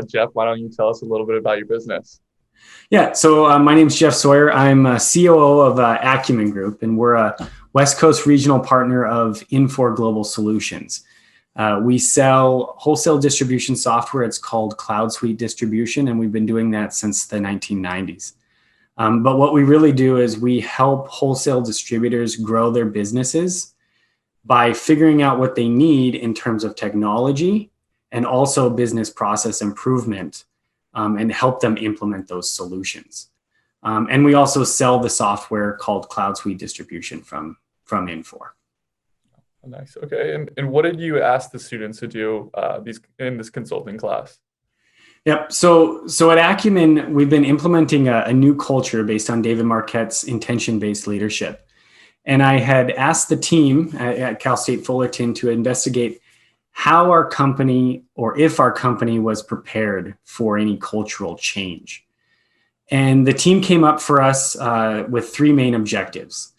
Jeff, why don't you tell us a little bit about your business? Yeah, so my name's Jeff Sawyer. I'm a COO of Acumen Group, and we're a West Coast regional partner of Infor Global Solutions. We sell wholesale distribution software. It's called Cloud Suite Distribution, and we've been doing that since the 1990s. But what we really do is we help wholesale distributors grow their businesses by figuring out what they need in terms of technology and also business process improvement, and help them implement those solutions. And we also sell the software called Cloud Suite Distribution from Infor. Nice. Okay. And what did you ask the students to do in this consulting class? Yep. So at Acumen, we've been implementing a new culture based on David Marquette's intention-based leadership. And I had asked the team at Cal State Fullerton to investigate how our company, or if our company, was prepared for any cultural change. And the team came up for us with three main objectives.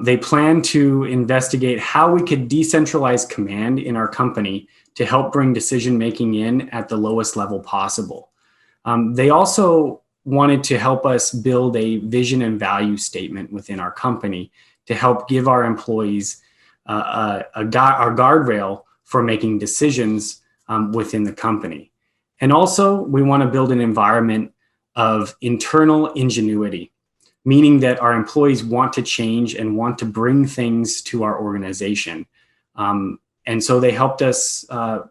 They planned to investigate how we could decentralize command in our company to help bring decision-making in at the lowest level possible. They also wanted to help us build a vision and value statement within our company to help give our employees our guardrail for making decisions within the company. And also, we want to build an environment of internal ingenuity, meaning that our employees want to change and want to bring things to our organization. And so they helped us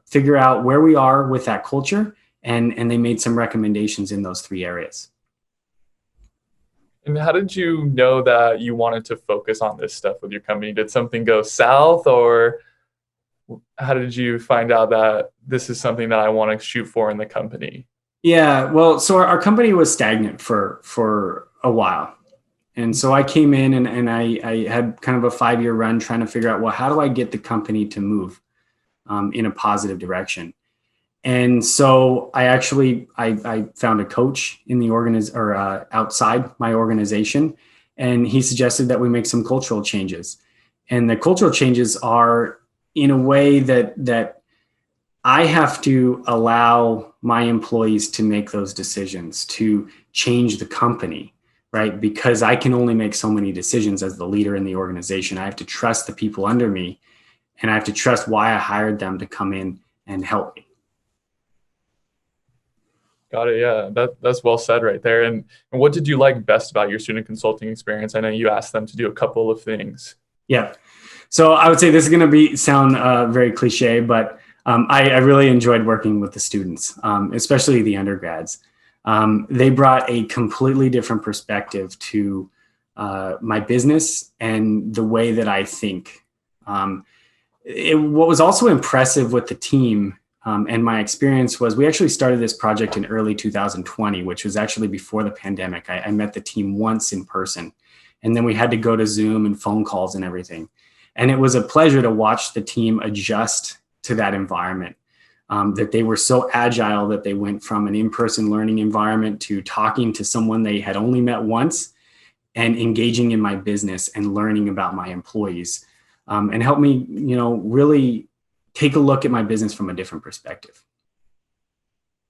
figure out where we are with that culture, and they made some recommendations in those three areas. And how did you know that you wanted to focus on this stuff with your company? Did something go south, or how did you find out that this is something that I want to shoot for in the company? Yeah, well, so our company was stagnant for a while. And so I came in and I had kind of a 5-year run trying to figure out, well, how do I get the company to move in a positive direction? And so I found a coach in the outside my organization, and he suggested that we make some cultural changes. And the cultural changes are in a way that I have to allow my employees to make those decisions to change the company, right? Because I can only make so many decisions as the leader in the organization. I have to trust the people under me, and I have to trust why I hired them to come in and help me. Got it. Yeah, that's well said right there. And what did you like best about your student consulting experience? I know you asked them to do a couple of things. Yeah. So I would say this is going to sound very cliche, but I really enjoyed working with the students, especially the undergrads. They brought a completely different perspective to my business and the way that I think. What was also impressive with the team and my experience was we actually started this project in early 2020, which was actually before the pandemic. I met the team once in person, and then we had to go to Zoom and phone calls and everything. And it was a pleasure to watch the team adjust to that environment, that they were so agile that they went from an in-person learning environment to talking to someone they had only met once and engaging in my business and learning about my employees, and helped me, really take a look at my business from a different perspective.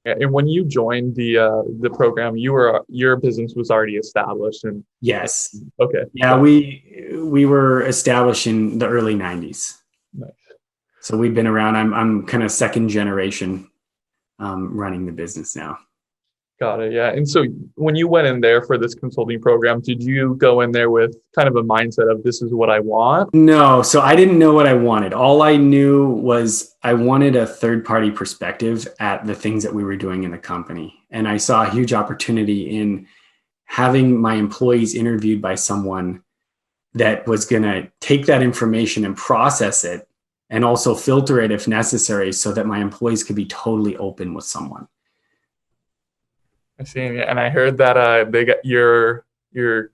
Yeah, and when you joined the program, your business was already established. And yes. Okay. Yeah, we were established in the early 90s. Nice. So we've been around. I'm kind of second generation running the business now. Got it. Yeah. And so when you went in there for this consulting program, did you go in there with kind of a mindset of this is what I want? No. So I didn't know what I wanted. All I knew was I wanted a third-party perspective at the things that we were doing in the company. And I saw a huge opportunity in having my employees interviewed by someone that was going to take that information and process it and also filter it if necessary so that my employees could be totally open with someone. I see. And I heard that they got your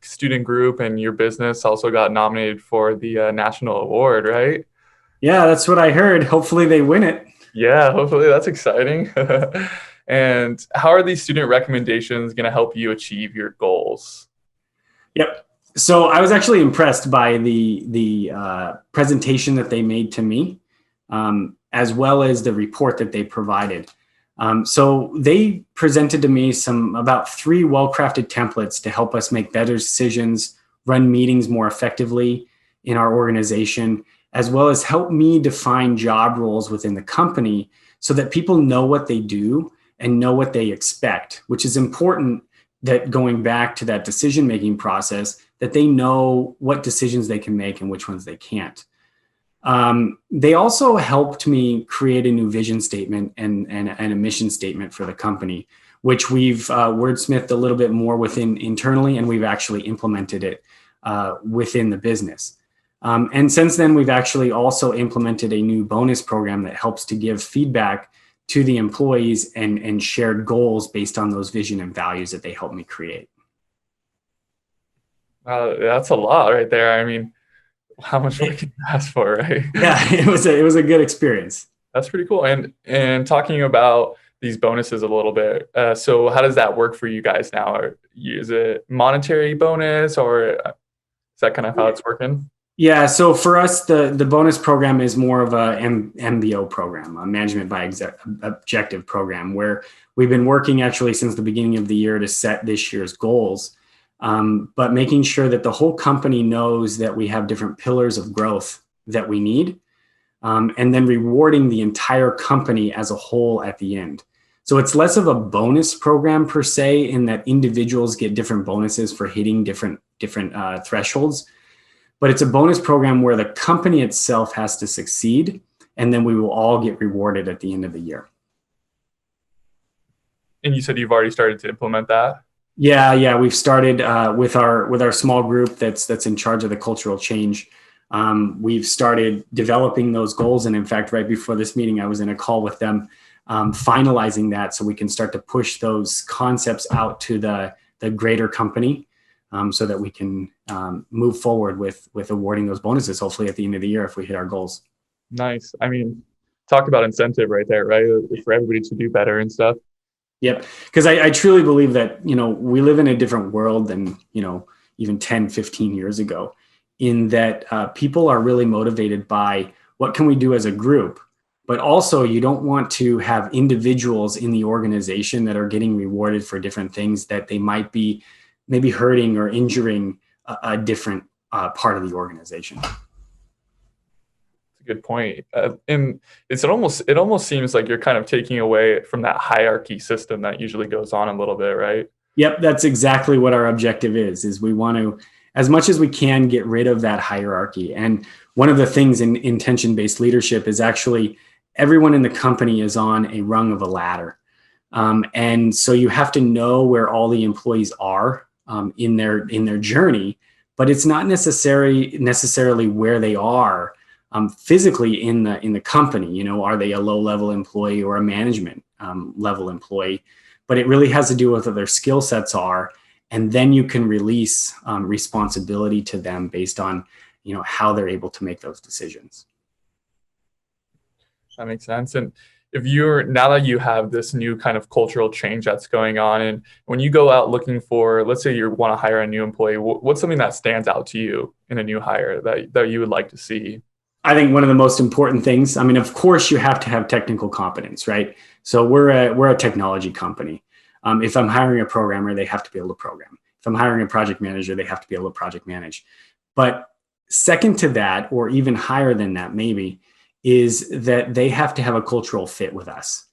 student group and your business also got nominated for the national award, right? Yeah, that's what I heard. Hopefully they win it. Yeah, hopefully that's exciting. And how are these student recommendations going to help you achieve your goals? Yep. So I was actually impressed by the presentation that they made to me, as well as the report that they provided. So they presented to me about 3 well-crafted templates to help us make better decisions, run meetings more effectively in our organization, as well as help me define job roles within the company so that people know what they do and know what they expect, which is important, that going back to that decision-making process, that they know what decisions they can make and which ones they can't. They also helped me create a new vision statement and a mission statement for the company, which we've wordsmithed a little bit more within internally, and we've actually implemented it within the business. And since then, we've actually also implemented a new bonus program that helps to give feedback to the employees and shared goals based on those vision and values that they helped me create. That's a lot right there. I mean, how much more can you ask for, right? Yeah, it was a good experience. That's pretty cool. And talking about these bonuses a little bit, so how does that work for you guys now? Is it monetary bonus, or is that kind of how it's working? Yeah, so for us, the bonus program is more of a MBO program, a management by objective program, where we've been working actually since the beginning of the year to set this year's goals, but making sure that the whole company knows that we have different pillars of growth that we need, and then rewarding the entire company as a whole at the end. So it's less of a bonus program per se, in that individuals get different bonuses for hitting different thresholds. But it's a bonus program where the company itself has to succeed, and then we will all get rewarded at the end of the year. And you said you've already started to implement that? Yeah, we've started with our small group that's in charge of the cultural change. We've started developing those goals, and in fact, right before this meeting, I was in a call with them, finalizing that so we can start to push those concepts out to the greater company. So that we can move forward with awarding those bonuses, hopefully at the end of the year, if we hit our goals. Nice. I mean, talk about incentive right there, right? For everybody to do better and stuff. Yep. Because I truly believe that, we live in a different world than, even 10, 15 years ago, in that people are really motivated by what can we do as a group, but also you don't want to have individuals in the organization that are getting rewarded for different things that they might be maybe hurting or injuring a different part of the organization. That's a good point. And it almost seems like you're kind of taking away from that hierarchy system that usually goes on a little bit, right? Yep, that's exactly what our objective is we want to, as much as we can, get rid of that hierarchy. And one of the things in intention-based leadership is actually everyone in the company is on a rung of a ladder. And so you have to know where all the employees are in their journey, but it's not necessarily where they are physically in the company. Are they a low-level employee or a management level employee? But it really has to do with what their skill sets are, and then you can release responsibility to them based on how they're able to make those decisions. That makes sense. And now that you have this new kind of cultural change that's going on, and when you go out looking for, let's say you want to hire a new employee, what's something that stands out to you in a new hire that you would like to see? I think one of the most important things, I mean, of course you have to have technical competence, right? So we're a technology company. If I'm hiring a programmer, they have to be able to program. If I'm hiring a project manager, they have to be able to project manage. But second to that, or even higher than that maybe, is that they have to have a cultural fit with us,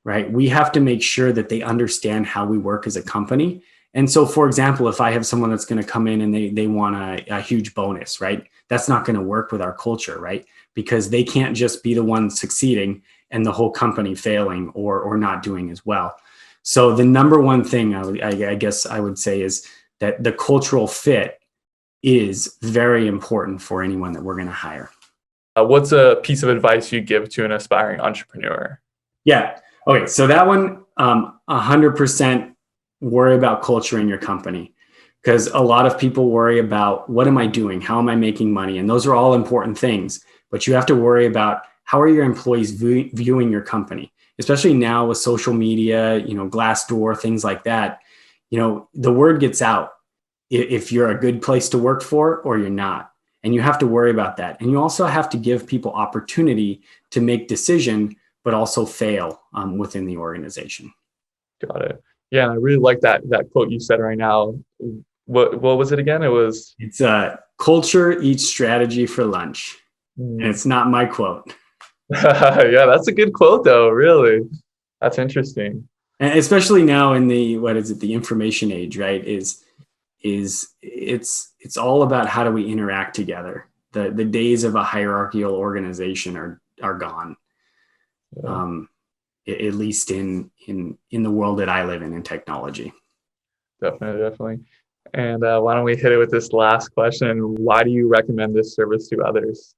right? We have to make sure that they understand how we work as a company. And so, for example, if I have someone that's going to come in and they want a huge bonus, right? That's not going to work with our culture, right? Because they can't just be the one succeeding and the whole company failing or not doing as well. So the number one thing I guess I would say is that the cultural fit is very important for anyone that we're going to hire. What's a piece of advice you give to an aspiring entrepreneur? Yeah. Okay. So that one, 100% worry about culture in your company, because a lot of people worry about what am I doing? How am I making money? And those are all important things, but you have to worry about how are your employees viewing your company, especially now with social media, Glassdoor, things like that. The word gets out if you're a good place to work for or you're not. And you have to worry about that. And you also have to give people opportunity to make decision but also fail within the organization. Got it. Yeah, I really like that quote you said right now. What was it again? It's culture eats strategy for lunch. And it's not my quote. Yeah, that's a good quote though, really. That's interesting. And especially now in the information age, right? It's all about how do we interact together. The days of a hierarchical organization are gone. Yeah. At least in the world that I live in technology. Definitely. And why don't we hit it with this last question? Why do you recommend this service to others?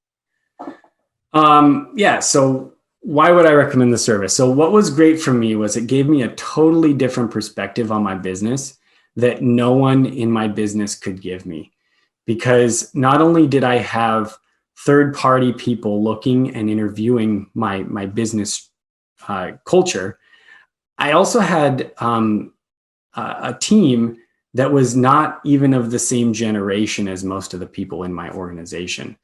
So why would I recommend the service? So what was great for me was it gave me a totally different perspective on my business that no one in my business could give me. Because not only did I have third-party people looking and interviewing my business culture, I also had a team that was not even of the same generation as most of the people in my organization.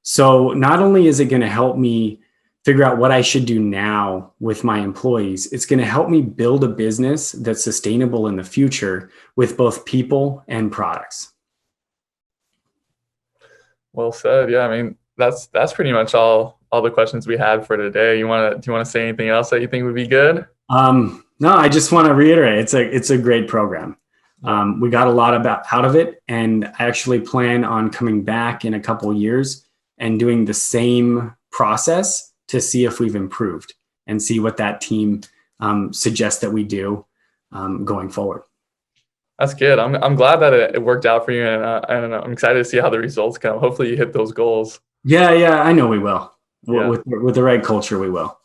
So not only is it going to help me figure out what I should do now with my employees, it's going to help me build a business that's sustainable in the future with both people and products. Well said. Yeah, I mean, that's pretty much all the questions we had for today. Do you want to say anything else that you think would be good? No, I just want to reiterate, it's a great program. We got a lot out of it, and I actually plan on coming back in a couple of years and doing the same process to see if we've improved and see what that team suggests that we do going forward. That's good. I'm glad that it worked out for you, and I'm excited to see how the results come. Hopefully, you hit those goals. Yeah, I know we will. Yeah. With the right culture, we will.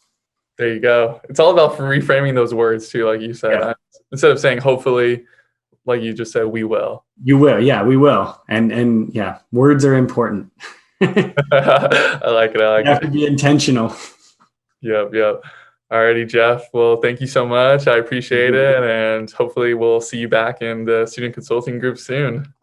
There you go. It's all about reframing those words too, like you said. Yeah. Instead of saying hopefully, like you just said, we will. You will, yeah, we will. And yeah, words are important. I like it. You have to be intentional. Yep. Alrighty, Jeff. Well, thank you so much. I appreciate it. And hopefully we'll see you back in the student consulting group soon.